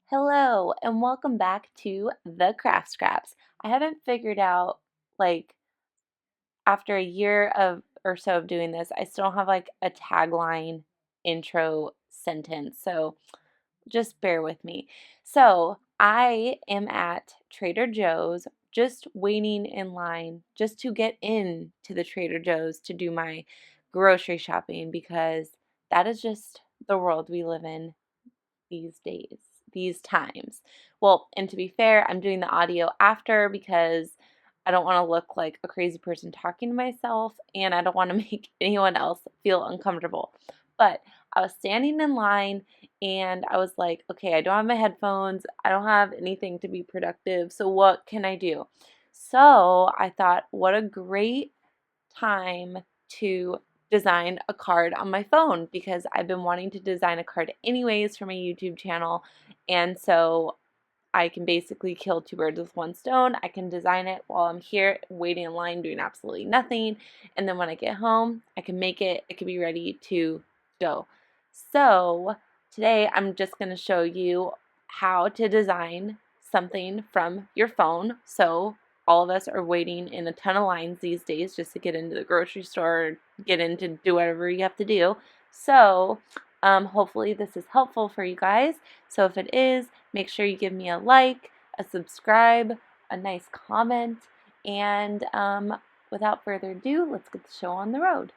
Hello and welcome back to the Craft Scraps. I haven't figured out, after a year of or so of doing this, I still don't have a tagline intro sentence. So just bear with me. So I am at Trader Joe's just waiting in line just to get in to the Trader Joe's to do my grocery shopping because that is just the world we live in these days, these times. Well, and to be fair, I'm doing the audio after because I don't want to look like a crazy person talking to myself and I don't want to make anyone else feel uncomfortable. But I was standing in line and I was like, okay, I don't have my headphones. I don't have anything to be productive. So what can I do? So I thought, what a great time to design a card on my phone because I've been wanting to design a card anyways for my YouTube channel. And so I can basically kill two birds with one stone. I can design it while I'm here waiting in line doing absolutely nothing. And then when I get home, I can make it. It can be ready to go. So today I'm just going to show you how to design something from your phone. So all of us are waiting in a ton of lines these days just to get into the grocery store, get in to do whatever you have to do. So hopefully this is helpful for you guys. So if it is, make sure you give me a like, a subscribe, a nice comment, and without further ado, let's get the show on the road.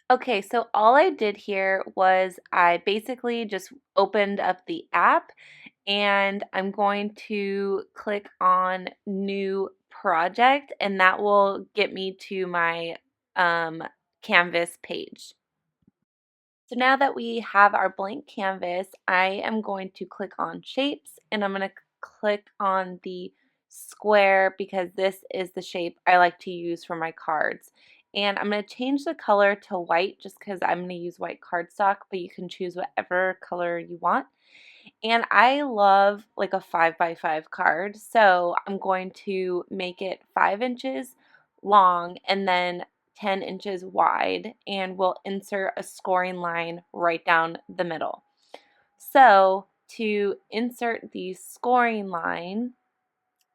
Okay, so all I did here was I basically just opened up the app and I'm going to click on new project and that will get me to my Canvas page. So now that we have our blank canvas, I am going to click on shapes and I'm going to click on the square because this is the shape I like to use for my cards. And I'm going to change the color to white just because I'm going to use white cardstock, but you can choose whatever color you want. And I love like a 5x5 card, so I'm going to make it 5 inches long and then 10 inches wide, and we'll insert a scoring line right down the middle. So to insert the scoring line,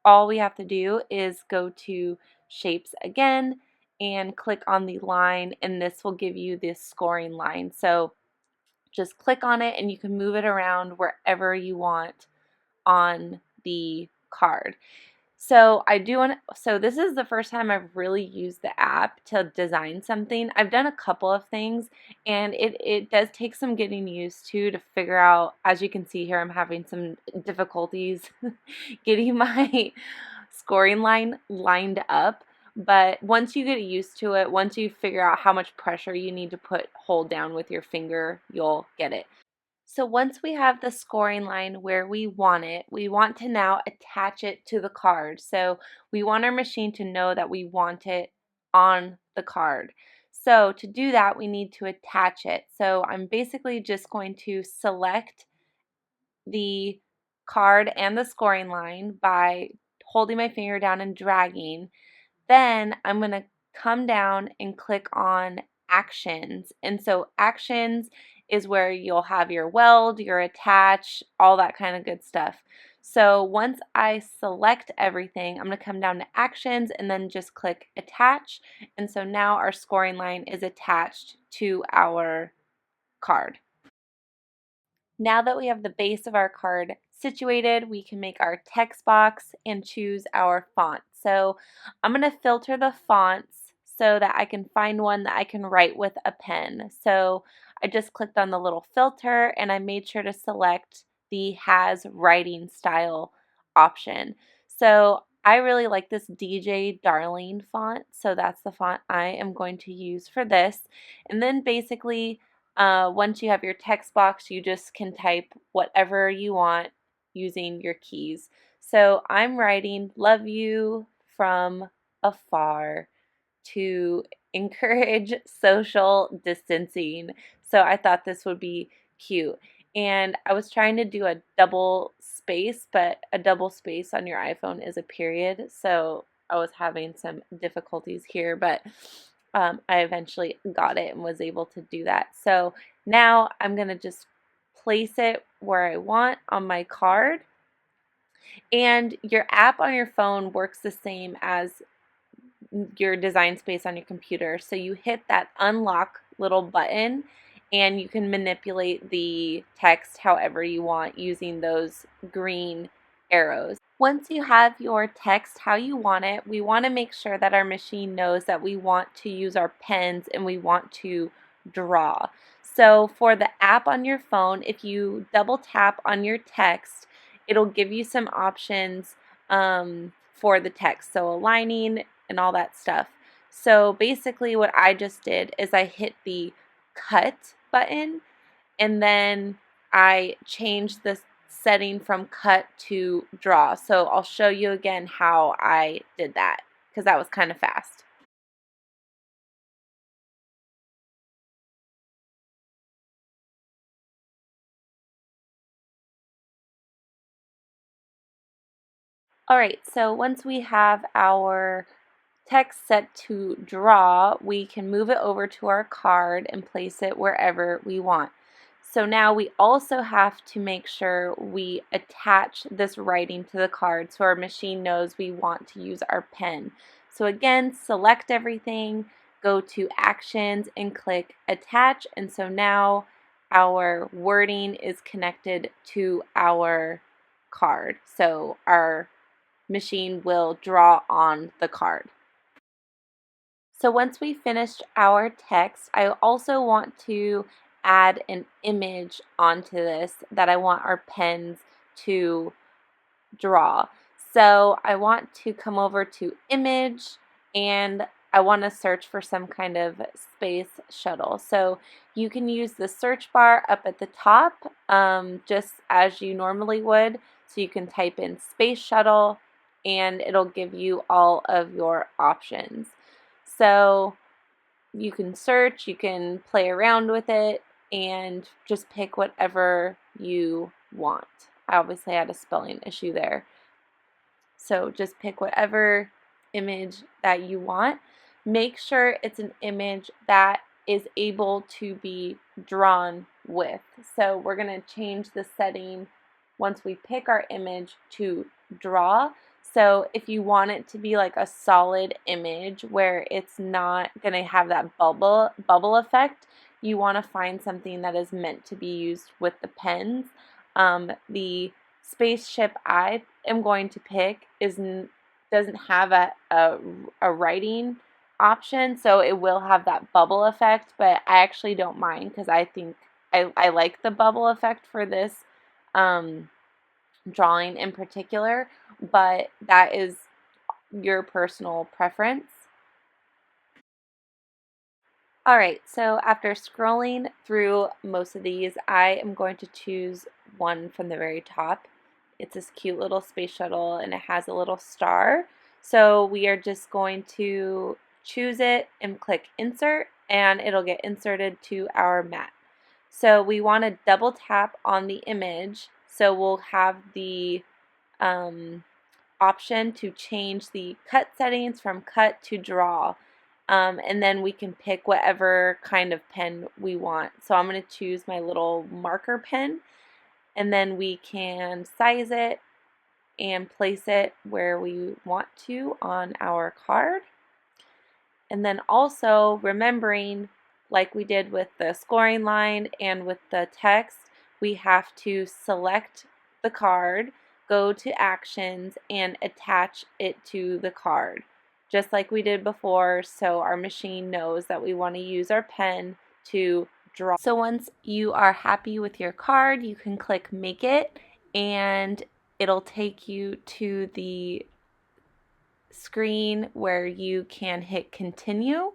all we have to do is go to shapes again and click on the line, and this will give you this scoring line. So just click on it and you can move it around wherever you want on the card. So this is the first time I've really used the app to design something. I've done a couple of things and it does take some getting used to figure out. As you can see here, I'm having some difficulties getting my scoring line lined up. But once you get used to it, once you figure out how much pressure you need to hold down with your finger, you'll get it. So once we have the scoring line where we want it, we want to now attach it to the card. So we want our machine to know that we want it on the card. So to do that, we need to attach it. So I'm basically just going to select the card and the scoring line by holding my finger down and dragging. Then I'm going to come down and click on actions. And so actions is where you'll have your weld, your attach, all that kind of good stuff. So once I select everything, I'm going to come down to actions and then just click attach. And so now our scoring line is attached to our card. Now that we have the base of our card situated, we can make our text box and choose our font. So I'm going to filter the fonts so that I can find one that I can write with a pen. So I just clicked on the little filter and I made sure to select the has writing style option. So I really like this DJ Darling font, so that's the font I am going to use for this. And then basically once you have your text box, you just can type whatever you want using your keys. So I'm writing love you from afar to encourage social distancing. So I thought this would be cute. And I was trying to do a double space, but a double space on your iPhone is a period. So I was having some difficulties here, but I eventually got it and was able to do that. So Now I'm going to just place it where I want on my card. And your app on your phone works the same as your design space on your computer. So you hit that unlock little button and you can manipulate the text however you want using those green arrows. Once you have your text how you want it, we want to make sure that our machine knows that we want to use our pens and we want to draw. So for the app on your phone, if you double tap on your text, it'll give you some options for the text. So aligning and all that stuff. So basically what I just did is I hit the cut button and then I changed the setting from cut to draw. So I'll show you again how I did that because that was kind of fast. All right, so once we have our text set to draw, we can move it over to our card and place it wherever we want. So now we also have to make sure we attach this writing to the card so our machine knows we want to use our pen. So again, select everything, go to Actions and click Attach, and so now our wording is connected to our card. So our machine will draw on the card. So once we finished our text, I also want to add an image onto this that I want our pens to draw. So I want to come over to image and I want to search for some kind of space shuttle. So you can use the search bar up at the top just as you normally would. So you can type in space shuttle and it'll give you all of your options. So you can search, you can play around with it, and just pick whatever you want. I obviously had a spelling issue there. So just pick whatever image that you want. Make sure it's an image that is able to be drawn with. So we're going to change the setting once we pick our image to draw. So if you want it to be like a solid image where it's not going to have that bubble effect, you want to find something that is meant to be used with the pens. The spaceship I am going to pick doesn't have a writing option, so it will have that bubble effect, but I actually don't mind because I think I like the bubble effect for this drawing in particular, but that is your personal preference. All right, so after scrolling through most of these, I am going to choose one from the very top. It's this cute little space shuttle and it has a little star. So we are just going to choose it and click insert and it'll get inserted to our mat. So we want to double tap on the image so we'll have the option to change the cut settings from cut to draw. And then we can pick whatever kind of pen we want. So I'm going to choose my little marker pen and then we can size it and place it where we want to on our card. And then also remembering, like we did with the scoring line and with the text, we have to select the card, go to Actions, and attach it to the card, just like we did before, so our machine knows that we want to use our pen to draw. So once you are happy with your card, you can click Make It, and it'll take you to the screen where you can hit Continue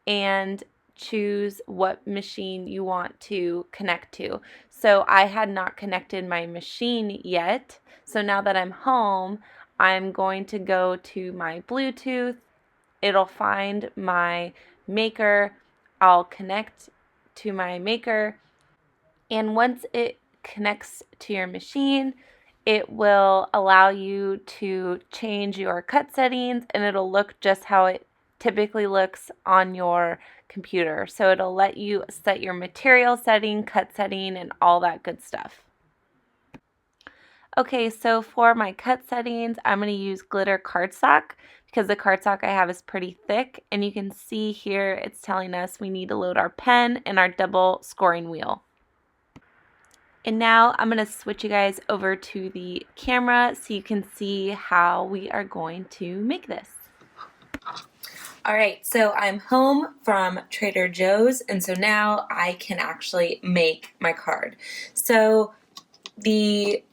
and choose what machine you want to connect to. So I had not connected my machine yet. So now that I'm home, I'm going to go to my Bluetooth. It'll find my maker. I'll connect to my maker. And once it connects to your machine, it will allow you to change your cut settings and it'll look just how it typically looks on your computer. So it'll let you set your material setting, cut setting, and all that good stuff. Okay, so for my cut settings, I'm going to use glitter cardstock because the cardstock I have is pretty thick, and you can see here it's telling us we need to load our pen and our double scoring wheel. And now I'm going to switch you guys over to the camera so you can see how we are going to make this. Alright, so I'm home from Trader Joe's, and so now I can actually make my card. So the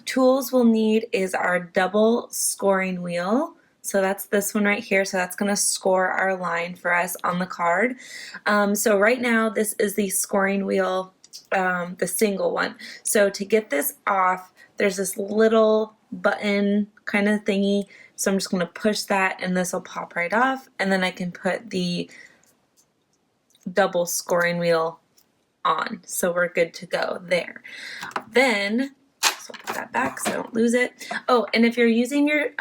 tools we'll need is our double scoring wheel. So that's this one right here. So that's going to score our line for us on the card. So right now this is the scoring wheel, the single one. So to get this off, there's this little button kind of thingy. So I'm just going to push that and this will pop right off. And then I can put the double scoring wheel on. So we're good to go there. Then, so I'll put that back so I don't lose it. Oh, and if you're using your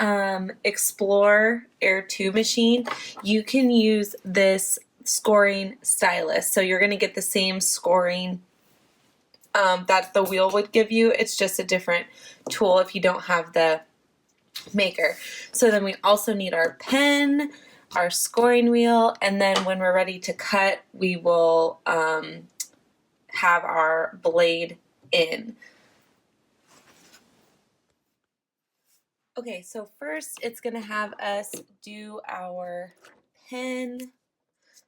Explore Air 2 machine, you can use this scoring stylus. So you're going to get the same scoring that the wheel would give you. It's just a different tool if you don't have the maker. So then we also need our pen, our scoring wheel, and then when we're ready to cut, we will have our blade in. Okay, so first it's going to have us do our pen.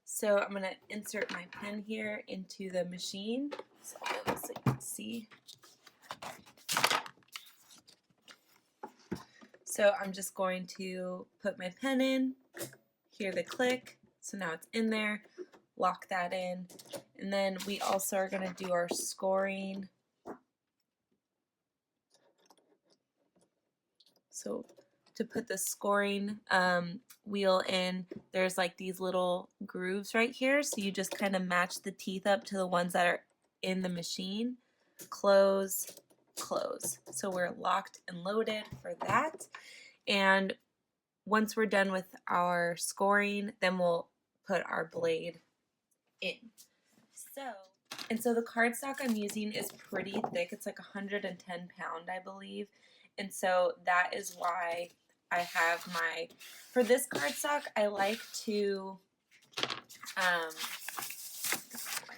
So I'm going to insert my pen here into the machine so you can see. So I'm just going to put my pen in, hear the click, so now it's in there, lock that in, and then we also are going to do our scoring. So to put the scoring wheel in, there's like these little grooves right here, so you just kind of match the teeth up to the ones that are in the machine. Close, close. So we're locked and loaded for that. And once we're done with our scoring, then we'll put our blade in. So the cardstock I'm using is pretty thick. It's like 110 pound, I believe. And so that is why I have for this cardstock, I like to,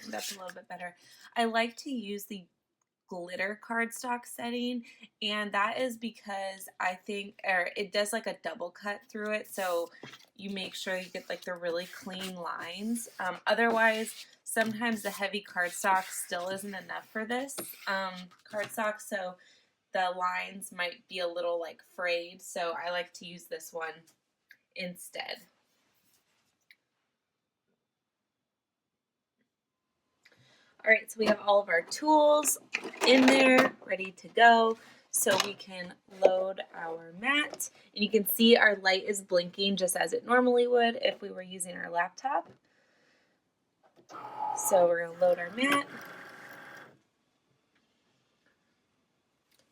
that's a little bit better. I like to use the glitter cardstock setting, and that is because I think it does like a double cut through it, so you make sure you get like the really clean lines. Otherwise, sometimes the heavy cardstock still isn't enough for this cardstock, so the lines might be a little like frayed, so I like to use this one instead. Alright, so we have all of our tools in there, ready to go. So we can load our mat. And you can see our light is blinking just as it normally would if we were using our laptop. So we're going to load our mat.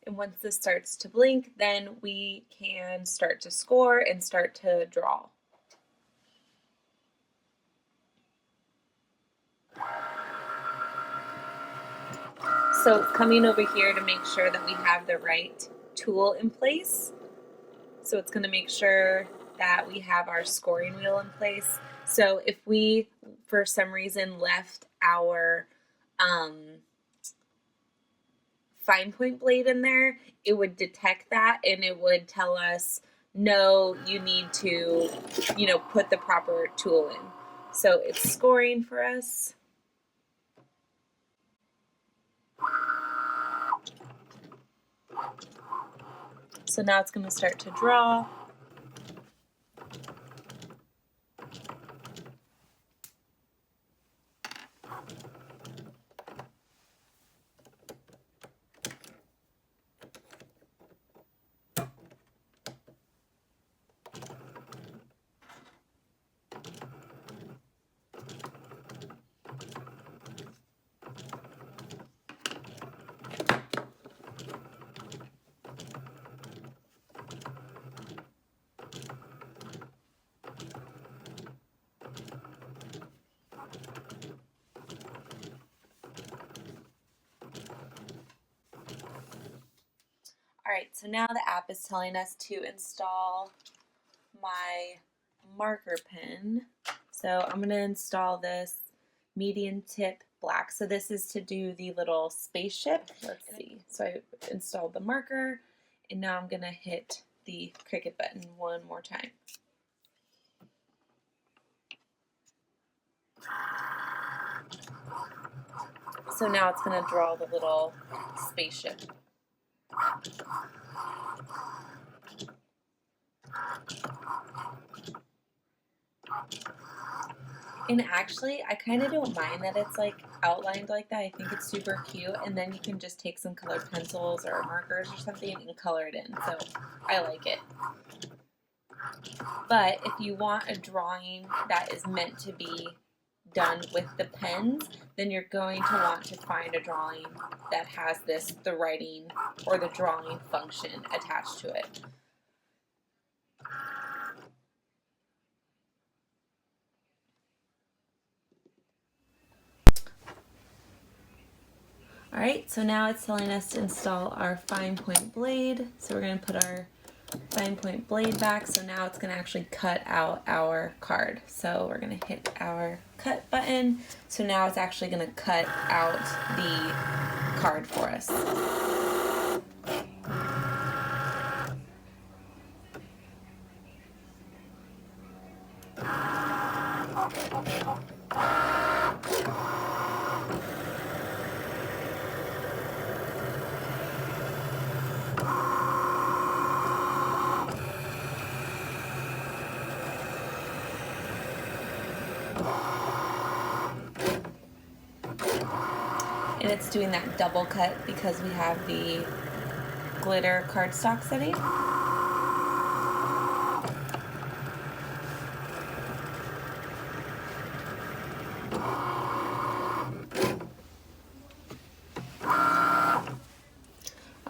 And once this starts to blink, then we can start to score and start to draw. So coming over here to make sure that we have the right tool in place. So it's going to make sure that we have our scoring wheel in place. So if we, for some reason, left our fine point blade in there, it would detect that and it would tell us, no, you need to, put the proper tool in. So it's scoring for us. So now it's going to start to draw. Alright, so now the app is telling us to install my marker pen. So I'm going to install this medium tip black. So this is to do the little spaceship. Let's see. So I installed the marker, and now I'm going to hit the Cricut button one more time. So now it's going to draw the little spaceship. And actually, I kind of don't mind that it's like outlined like that. I think it's super cute. And then you can just take some colored pencils or markers or something and color it in. So I like it. But if you want a drawing that is meant to be done with the pens, then you're going to want to find a drawing that has the writing or the drawing function attached to it. Alright, so now it's telling us to install our fine point blade. So we're going to put our fine point blade back. So now it's going to actually cut out our card. So we're going to hit our cut button. So now it's actually going to cut out the card for us. And it's doing that double cut because we have the glitter cardstock setting.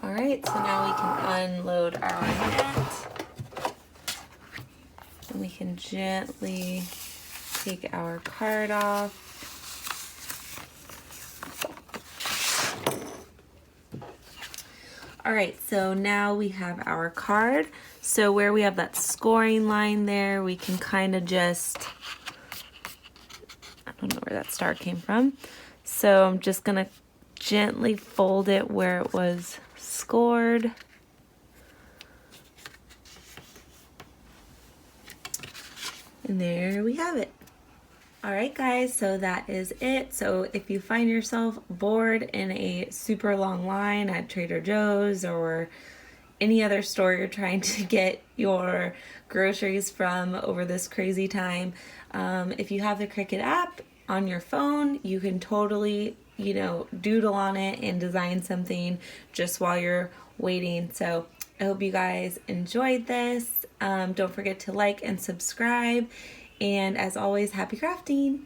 Alright, so now we can unload our net. And we can gently take our card off. Alright, so now we have our card. So where we have that scoring line there, we can kind of just, I don't know where that star came from. So I'm just going to gently fold it where it was scored. And there we have it. Alright guys, so that is it. So if you find yourself bored in a super long line at Trader Joe's or any other store you're trying to get your groceries from over this crazy time, if you have the Cricut app on your phone, you can totally, doodle on it and design something just while you're waiting. So I hope you guys enjoyed this. Don't forget to like and subscribe. And as always, happy crafting!